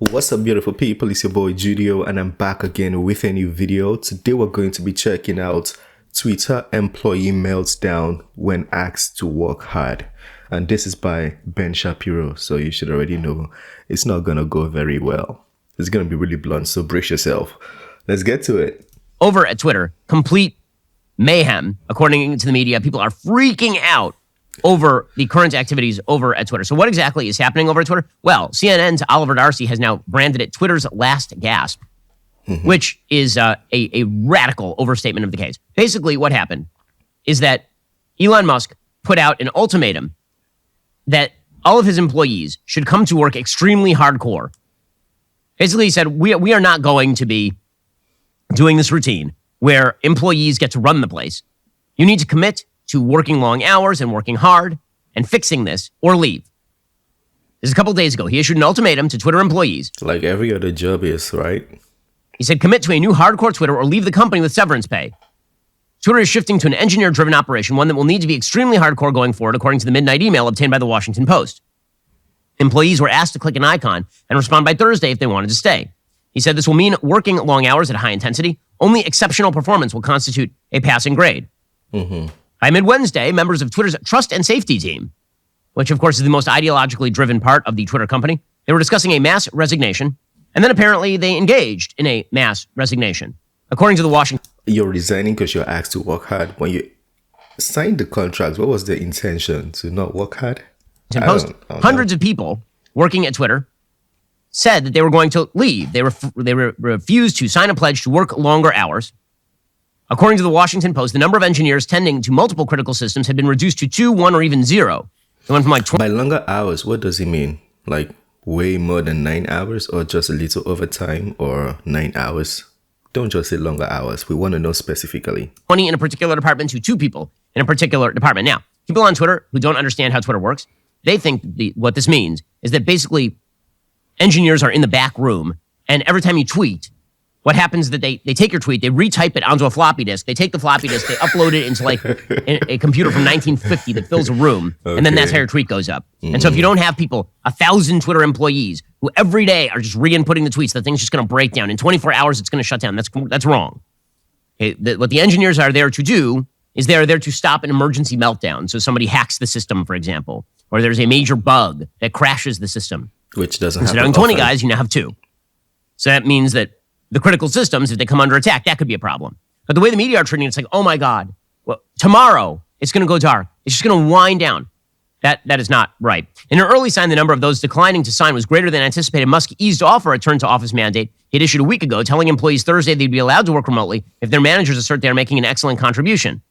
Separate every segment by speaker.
Speaker 1: What's up, beautiful people? It's your boy Judeo, and I'm back again with a new video. Today we're going to be checking out Twitter employee meltdown when asked to work hard. And this is by Ben Shapiro, so you should already know it's not gonna go very well. It's gonna be really blunt, so brace yourself. Let's get to it.
Speaker 2: Over at Twitter, complete mayhem, according to the media. People are freaking out over the current activities over at Twitter. So what exactly is happening over at Twitter? Well, CNN's Oliver Darcy has now branded it Twitter's last gasp, which is a radical overstatement of the case. Basically, what happened is that Elon Musk put out an ultimatum that all of his employees should come to work extremely hardcore. Basically, he said, we are not going to be doing this routine where employees get to run the place. You need to commit to working long hours and working hard and fixing this or leave. This is a couple days ago. He issued an ultimatum to Twitter employees.
Speaker 1: Like every other job is, right?
Speaker 2: He said, commit to a new hardcore Twitter or leave the company with severance pay. Twitter is shifting to an engineer-driven operation, one that will need to be extremely hardcore going forward, according to the midnight email obtained by the Washington Post. Employees were asked to click an icon and respond by Thursday if they wanted to stay. He said this will mean working long hours at high intensity. Only exceptional performance will constitute a passing grade. By mid-Wednesday, members of Twitter's trust and safety team, which of course is the most ideologically driven part of the Twitter company, they were discussing a mass resignation, and then apparently they engaged in a mass resignation. According to the Washington...
Speaker 1: You're resigning because you're asked to work hard. When you signed the contract, what was the intention? To not work hard?
Speaker 2: Post, hundreds of people working at Twitter said that they were going to leave. They refused to sign a pledge to work longer hours. According to the Washington Post, the number of engineers tending to multiple critical systems had been reduced to 2, 1, or even 0. It went from like 20.
Speaker 1: By longer hours, what does it mean? Like way more than 9 hours, or just a little overtime, or 9 hours? Don't just say longer hours. We want to know specifically.
Speaker 2: 20 in a particular department to 2 people in a particular department. Now, people on Twitter who don't understand how Twitter works, they think what this means is that basically engineers are in the back room, and every time you tweet, what happens is that they take your tweet, they retype it onto a floppy disk, they take the floppy disk, they upload it into like a computer from 1950 that fills a room, and then that's how your tweet goes up. And so if you don't have people, 1,000 Twitter employees, who every day are just re-inputting the tweets, the thing's just going to break down. In 24 hours, it's going to shut down. That's wrong. Okay, what the engineers are there to do is they are there to stop an emergency meltdown. So somebody hacks the system, for example, or there's a major bug that crashes the system.
Speaker 1: Which doesn't happen.
Speaker 2: Instead of having 20 guys, you now have 2. So that means that the critical systems, if they come under attack, that could be a problem. But the way the media are treating it, it's like, oh my God, well, tomorrow it's going to go dark. It's just going to wind down. That is not right. In an early sign, the number of those declining to sign was greater than anticipated. Musk eased off a return to office mandate he had issued a week ago, telling employees Thursday they'd be allowed to work remotely if their managers assert they are making an excellent contribution.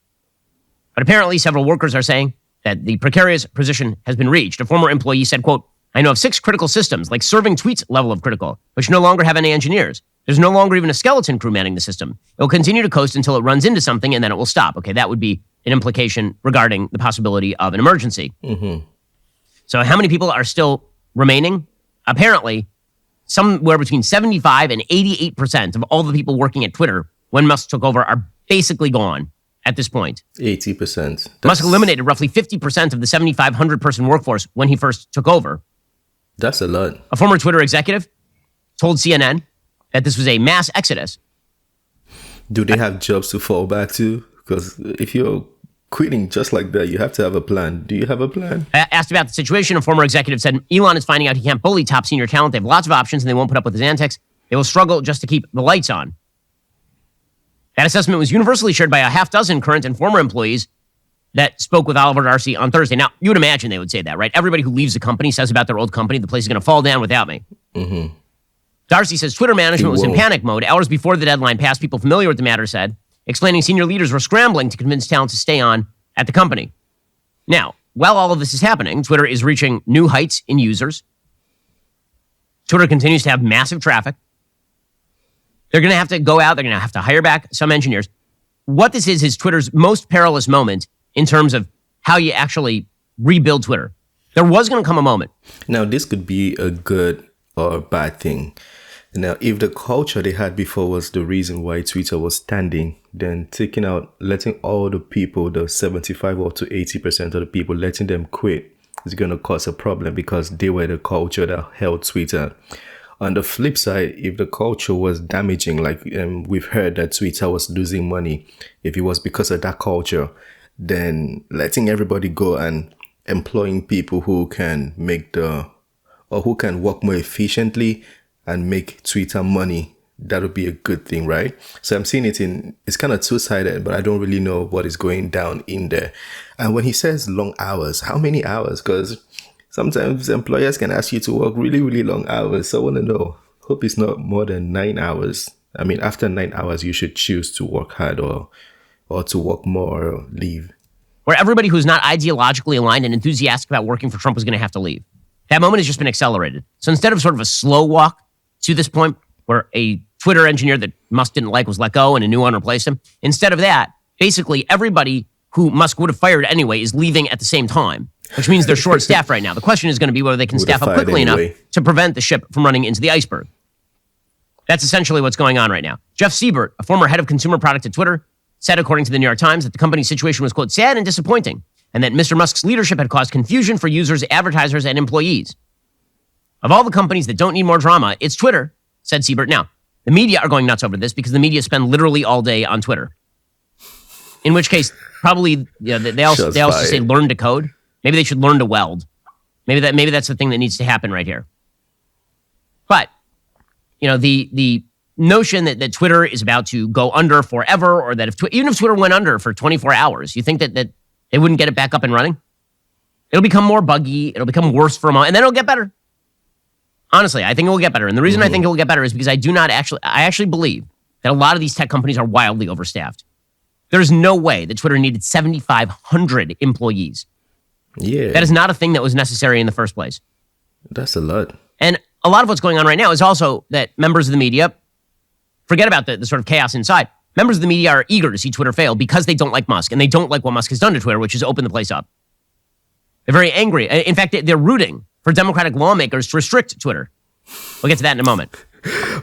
Speaker 2: But apparently, several workers are saying that the precarious position has been reached. A former employee said, quote, I know of 6 critical systems, like serving tweets level of critical, which no longer have any engineers. There's no longer even a skeleton crew manning the system. It will continue to coast until it runs into something, and then it will stop. Okay, that would be an implication regarding the possibility of an emergency. So how many people are still remaining? Apparently, somewhere between 75 and 88% of all the people working at Twitter when Musk took over are basically gone at this point.
Speaker 1: 80%.
Speaker 2: Musk eliminated roughly 50% of the 7,500 person workforce when he first took over.
Speaker 1: That's a lot.
Speaker 2: A former Twitter executive told CNN that this was a mass exodus.
Speaker 1: Do they have jobs to fall back to? Because if you're quitting just like that, you have to have a plan. Do you have a plan?
Speaker 2: Asked about the situation, a former executive said, Elon is finding out he can't bully top senior talent. They have lots of options and they won't put up with his antics. They will struggle just to keep the lights on. That assessment was universally shared by a half dozen current and former employees that spoke with Oliver Darcy on Thursday. Now, you would imagine they would say that, right? Everybody who leaves the company says about their old company, the place is going to fall down without me. Darcy says Twitter management was in panic mode hours before the deadline passed. People familiar with the matter said, explaining senior leaders were scrambling to convince talent to stay on at the company. Now, while all of this is happening, Twitter is reaching new heights in users. Twitter continues to have massive traffic. They're going to have to go out. They're going to have to hire back some engineers. What this is Twitter's most perilous moment in terms of how you actually rebuild Twitter. There was going to come a moment.
Speaker 1: Now, this could be a good or a bad thing. Now, if the culture they had before was the reason why Twitter was standing, then taking out, letting all the people, the 75 or to 80% of the people, letting them quit is going to cause a problem because they were the culture that held Twitter. On the flip side, if the culture was damaging, like we've heard that Twitter was losing money, if it was because of that culture, then letting everybody go and employing people who can who can work more efficiently and make Twitter money, that would be a good thing, right? So I'm seeing it's kind of two-sided, but I don't really know what is going down in there. And when he says long hours, how many hours? Because sometimes employers can ask you to work really, really long hours. So I want to know, hope it's not more than 9 hours. I mean, after 9 hours, you should choose to work hard or to work more or leave.
Speaker 2: Where everybody who's not ideologically aligned and enthusiastic about working for Trump was going to have to leave. That moment has just been accelerated. So instead of sort of a slow walk to this point where a Twitter engineer that Musk didn't like was let go and a new one replaced him, instead of that, basically everybody who Musk would have fired anyway is leaving at the same time, which means they're short-staffed right now. The question is going to be whether they can staff up quickly enough to prevent the ship from running into the iceberg. That's essentially what's going on right now. Jeff Siebert, a former head of consumer product at Twitter, said, according to the New York Times, that the company's situation was, quote, sad and disappointing, and that Mr. Musk's leadership had caused confusion for users, advertisers, and employees. Of all the companies that don't need more drama, it's Twitter, said Siebert. Now, the media are going nuts over this because the media spend literally all day on Twitter. In which case, probably they also say learn to code. Maybe they should learn to weld. Maybe that's the thing that needs to happen right here. But the notion that Twitter is about to go under forever, or that even if Twitter went under for 24 hours, you think that they wouldn't get it back up and running? It'll become more buggy. It'll become worse for a moment, and then it'll get better. Honestly, I think it will get better. And the reason I think it will get better is because I actually believe that a lot of these tech companies are wildly overstaffed. There's no way that Twitter needed 7,500 employees.
Speaker 1: Yeah.
Speaker 2: That is not a thing that was necessary in the first place.
Speaker 1: That's a lot.
Speaker 2: And a lot of what's going on right now is also that members of the media, forget about the sort of chaos inside. Members of the media are eager to see Twitter fail because they don't like Musk, and they don't like what Musk has done to Twitter, which is open the place up. They're very angry. In fact, they're rooting for Democratic lawmakers to restrict Twitter. We'll get to that in a moment.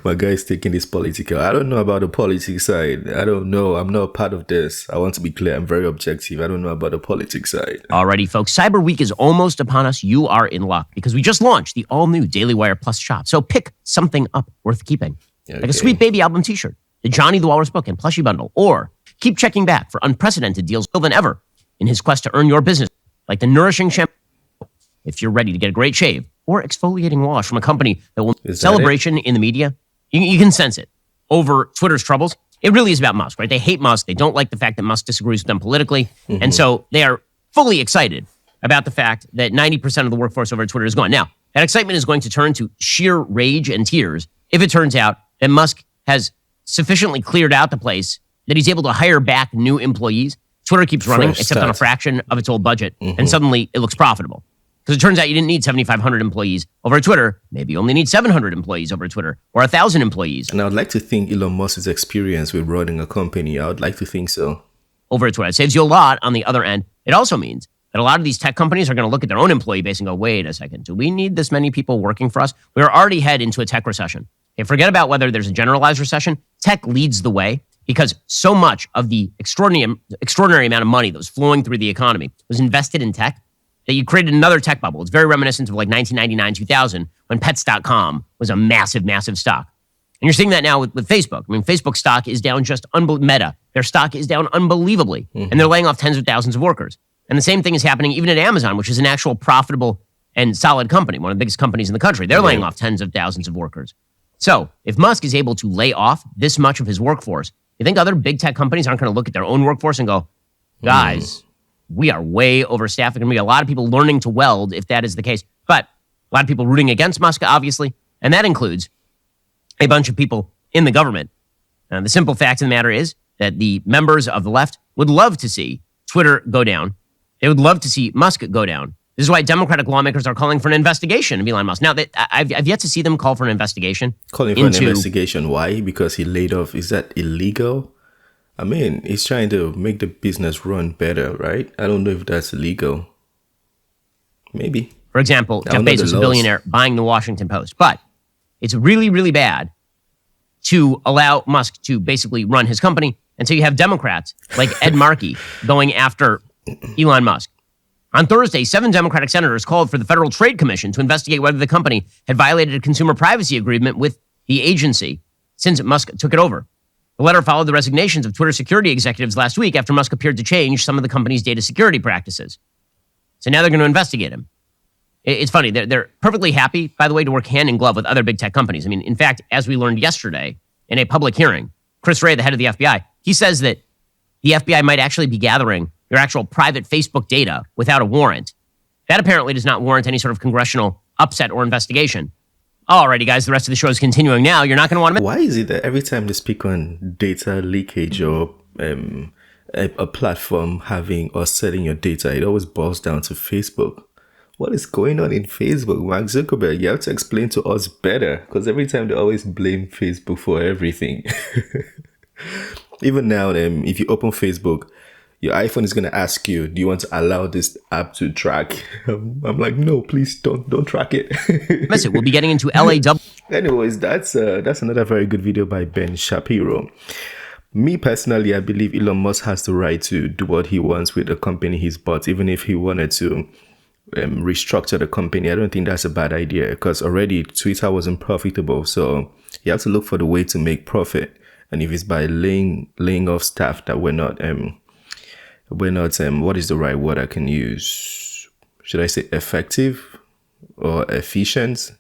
Speaker 1: My guy's taking this political. I don't know about the politics side. I don't know. I'm not part of this. I want to be clear. I'm very objective. I don't know about the politics side.
Speaker 2: Alrighty, folks. Cyber Week is almost upon us. You are in luck because we just launched the all-new Daily Wire Plus shop. So pick something up worth keeping. Okay. Like a Sweet Baby album t-shirt, the Johnny the Walrus book and plushie bundle, or keep checking back for unprecedented deals than ever in his quest to earn your business, like the nourishing shampoo if you're ready to get a great shave, or exfoliating wash from a company that will celebration in the media. You can sense it over Twitter's troubles. It really is about Musk, right? They hate Musk. They don't like the fact that Musk disagrees with them politically. Mm-hmm. And so they are fully excited about the fact that 90% of the workforce over at Twitter is gone. Now, that excitement is going to turn to sheer rage and tears if it turns out that Musk has sufficiently cleared out the place that he's able to hire back new employees. Twitter keeps running, except on a fraction of its old budget, and suddenly it looks profitable. Because it turns out you didn't need 7,500 employees over at Twitter. Maybe you only need 700 employees over at Twitter, or 1,000 employees.
Speaker 1: And I would like to think Elon Musk's experience with running a company, I would like to think so.
Speaker 2: Over at Twitter. It saves you a lot on the other end. It also means that a lot of these tech companies are going to look at their own employee base and go, wait a second, do we need this many people working for us? We're already head into a tech recession. Okay, forget about whether there's a generalized recession. Tech leads the way because so much of the extraordinary amount of money that was flowing through the economy was invested in tech that you created another tech bubble. It's very reminiscent of like 1999, 2000, when Pets.com was a massive, massive stock. And you're seeing that now with Facebook. I mean, Facebook stock is down just Meta. Their stock is down unbelievably. Mm-hmm. And they're laying off tens of thousands of workers. And the same thing is happening even at Amazon, which is an actual profitable and solid company, one of the biggest companies in the country. They're laying off tens of thousands of workers. So if Musk is able to lay off this much of his workforce, you think other big tech companies aren't going to look at their own workforce and go, guys, we are way overstaffed. There's going to be a lot of people learning to weld if that is the case. But a lot of people rooting against Musk, obviously. And that includes a bunch of people in the government. And the simple fact of the matter is that the members of the left would love to see Twitter go down. They would love to see Musk go down. This is why Democratic lawmakers are calling for an investigation of Elon Musk. Now, I've yet to see them call for an investigation.
Speaker 1: Calling for an investigation. Why? Because he laid off. Is that illegal? I mean, he's trying to make the business run better, right? I don't know if that's illegal. Maybe.
Speaker 2: For example, Jeff Bezos, a billionaire, buying the Washington Post. But it's really, really bad to allow Musk to basically run his company. And so you have Democrats like Ed Markey going after Elon Musk. On Thursday, 7 Democratic senators called for the Federal Trade Commission to investigate whether the company had violated a consumer privacy agreement with the agency since Musk took it over. The letter followed the resignations of Twitter security executives last week after Musk appeared to change some of the company's data security practices. So now they're going to investigate him. It's funny. They're perfectly happy, by the way, to work hand in glove with other big tech companies. I mean, in fact, as we learned yesterday in a public hearing, Chris Wray, the head of the FBI, he says that the FBI might actually be gathering your actual private Facebook data without a warrant. That apparently does not warrant any sort of congressional upset or investigation. Alrighty, guys, the rest of the show is continuing now. You're not going to want to...
Speaker 1: Why is it that every time they speak on data leakage or a platform having or selling your data, it always boils down to Facebook? What is going on in Facebook? Mark Zuckerberg, you have to explain to us better, because every time they always blame Facebook for everything. Even now, if you open Facebook, your iPhone is going to ask you, do you want to allow this app to track? I'm like, no, please don't track it.
Speaker 2: We'll be getting into LAW.
Speaker 1: Anyways, that's another very good video by Ben Shapiro. Me personally, I believe Elon Musk has the right to do what he wants with the company he's bought, even if he wanted to restructure the company. I don't think that's a bad idea, because already Twitter wasn't profitable, so you have to look for the way to make profit. And if it's by laying off staff that we're not what is the right word I can use? Should I say effective or efficient?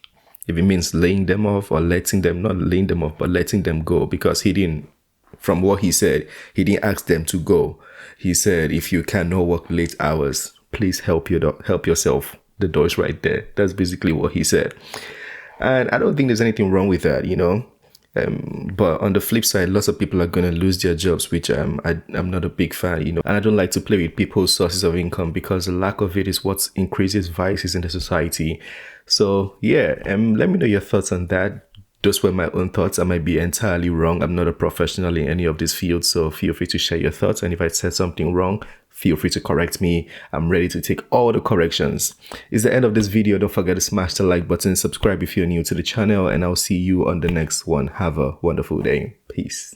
Speaker 1: If it means laying them off or letting them, not laying them off, but letting them go, because he didn't, from what he said, he didn't ask them to go. He said, if you cannot work late hours, please help yourself. The door is right there. That's basically what he said. And I don't think there's anything wrong with that, but on the flip side, lots of people are going to lose their jobs, which I'm not a big fan, And I don't like to play with people's sources of income, because the lack of it is what increases vices in the society. So yeah, let me know your thoughts on that. Those were my own thoughts. I might be entirely wrong. I'm not a professional in any of these fields, so feel free to share your thoughts. And if I said something wrong, feel free to correct me. I'm ready to take all the corrections. It's the end of this video. Don't forget to smash the like button, subscribe if you're new to the channel, and I'll see you on the next one. Have a wonderful day. Peace.